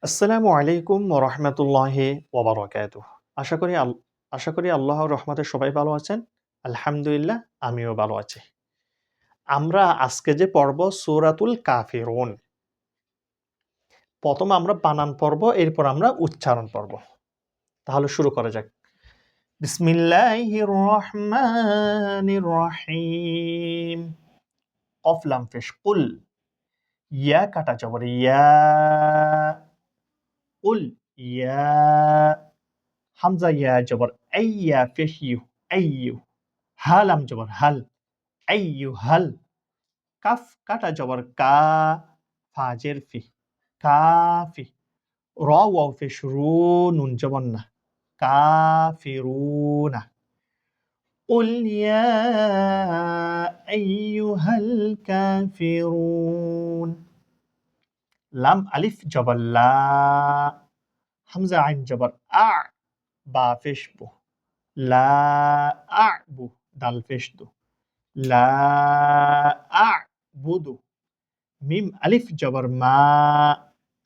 আসসালামু আলাইকুম ওয়া রাহমাতুল্লাহি ওয়া বারাকাতুহু। আশা করি আল্লাহর রহমতে সবাই ভালো আছেন। আলহামদুলিল্লাহ আমিও ভালো আছি। আমরা আজকে যে পড়ব সূরাতুল কাফিরুন। ১ম আমরা বানান পড়ব, এরপর আমরা উচ্চারণ পড়ব। তাহলে শুরু করা যাক। বিসমিল্লাহির রহমানির রহিম। কফ লাম পেশ কুল। ইয়া কাটা জবর ইয়া। কুল ইয়া। হামজা ইয়া জবর আইয়া পেশ ইউ আইয়ু। হা লাম জবর হাল আইয়ু হাল। কাফ কাটা জবর কা। ফা জের ফি কাফি। র ওয়াও পেশ রু নুন জবর না কাফিরুনা। قل يا أيها الكافرون লাম আলিফ জবর লা। হামজা আইন জবর আ। বা পেশ বু লা আ'বু দাল পেশ দু লা আ'বুদু। মিম আলিফ জবর মা।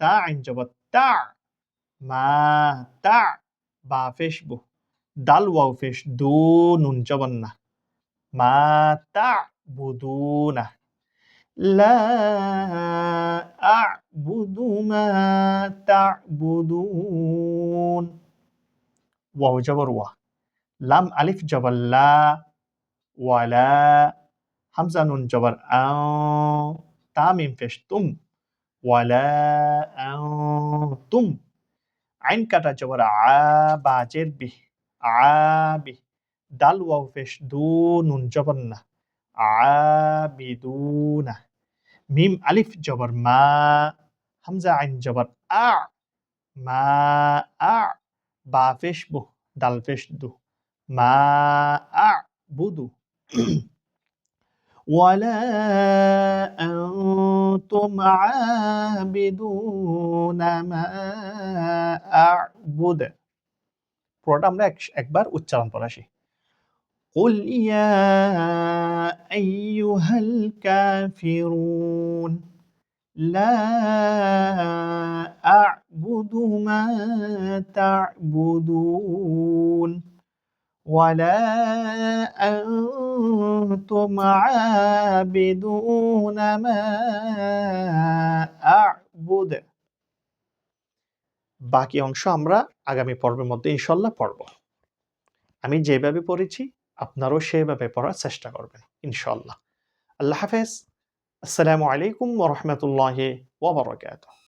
তা আইন জবর তা। মা তা। বা পেশ বু দাল ওয়াও পেশ দু নুন জবর না মা তা বুদুনা। লা আ'বুদু মা তা'বুদুন। ওয়াও জবর ওয়া। লাম আলিফ জবর লা। ওয়ালা। হামজা নুন জবর আও। তা মিম পেশ তুম ওয়ালা আনতুম। আইন কাটা জবর আ। বা জের বি আবি। দাল ওয়াও পেশ দু নুন জবর না আবিদুনা। মিম আলিফ জবর মা। হামজা আইন জবর আ। মা আ। বা পেশ বু দাল পেশ দু মা আ বুদু। ولا أنتم عابدون ما أعبد। পুরোটা আমরা একবার উচ্চারণ করে আসি। قل يا أيها الكافرون لا أعبد ما تعبدون ولا أنتم عابدون ما أعبد। বাকি অংশ আমরা আগামী পর্বের মধ্যে ইনশাআল্লাহ পড়ব। আমি যেভাবে পড়েছি আপনারাও সেভাবে পড়ার চেষ্টা করবেন ইনশাআল্লাহ। আল্লাহ হাফেজ। আসসালামু আলাইকুম ওয়া রাহমাতুল্লাহি ওয়া বারাকাতুহু।